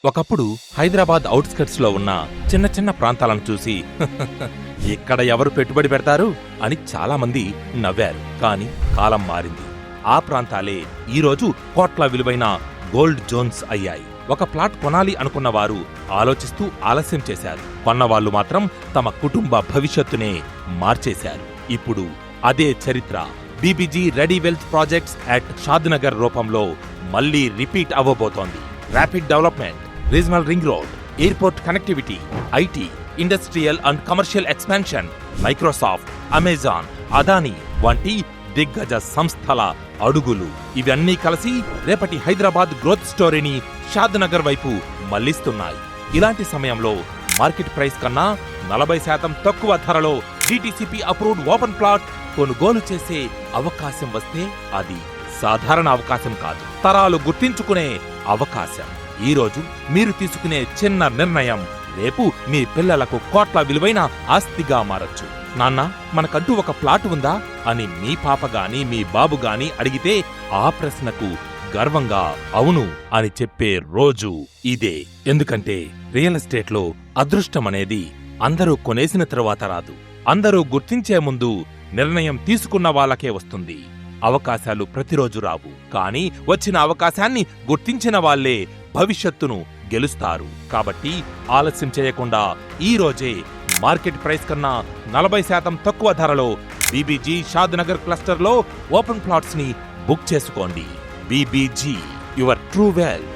ఒకప్పుడు హైదరాబాద్ ఔట్స్కర్ట్స్ లో ఉన్న చిన్న చిన్న ప్రాంతాలను చూసి ఇక్కడ ఎవరు పెట్టుబడి పెడతారు అని చాలా మంది నవ్వారు. కానీ కాలం మారింది. ఆ ప్రాంతాలే ఈరోజు కోట్ల విలువైన గోల్డ్ జోన్స్ అయ్యాయి. ఒక ప్లాట్ కొనాలి అనుకున్న వారు ఆలోచిస్తూ ఆలస్యం చేశారు. కొన్నవాళ్లు మాత్రం తమ కుటుంబ భవిష్యత్తునే మార్చేశారు. ఇప్పుడు అదే చరిత్ర BBG ready wealth projects at Shadnagar రూపంలో మళ్లీ రిపీట్ అవ్వబోతోంది. Rapid development, regional ring road, airport connectivity, IT, industrial and commercial expansion, Microsoft, Amazon, Adani వంటి దిగ్గజ సంస్థల అడుగులు ఇవన్నీ కలిసి రేపటి హైదరాబాద్ గ్రోత్ స్టోరీని షాద్నగర్ వైపు మళ్లిస్తున్నాయి. ఇలాంటి సమయంలో మార్కెట్ ప్రైస్ కన్నా 40% తక్కువ ధరలో డిటిసిపి అప్రూవ్డ్ ఓపెన్ ప్లాట్ కొనుగోలు చేసే అవకాశం వస్తే అది సాధారణ అవకాశం కాదు, తరాలు గుర్తించుకునే అవకాశం. ఈరోజు మీరు తీసుకునే చిన్న నిర్ణయం రేపు మీ పిల్లలకు కోట్ల విలువైన ఆస్తిగా మారచ్చు. నాన్న, మనకంటూ ఒక ప్లాట్ ఉందా అని మీ పాప గాని మీ బాబు గాని అడిగితే ఆ ప్రశ్నకు గర్వంగా అవును అని చెప్పే రోజు ఇదే. ఎందుకంటే రియల్ ఎస్టేట్లో అదృష్టమనేది అందరూ కొనేసిన తరువాత రాదు, అందరూ గుర్తించే ముందు నిర్ణయం తీసుకున్న వాళ్ళకే వస్తుంది. అవకాశాలు ప్రతిరోజు రావు, కానీ వచ్చిన అవకాశాన్ని గుర్తించిన వాళ్లే భవిష్యత్తును గెలుస్తారు. కాబట్టి ఆలస్యం చేయకుండా ఈ రోజే మార్కెట్ ప్రైస్ కన్నా 40% తక్కువ ధరలో బీబీజీ షాద్నగర్ క్లస్టర్లో ఓపెన్ ప్లాట్స్ ని బుక్ చేసుకోండి. BBG, your true wealth.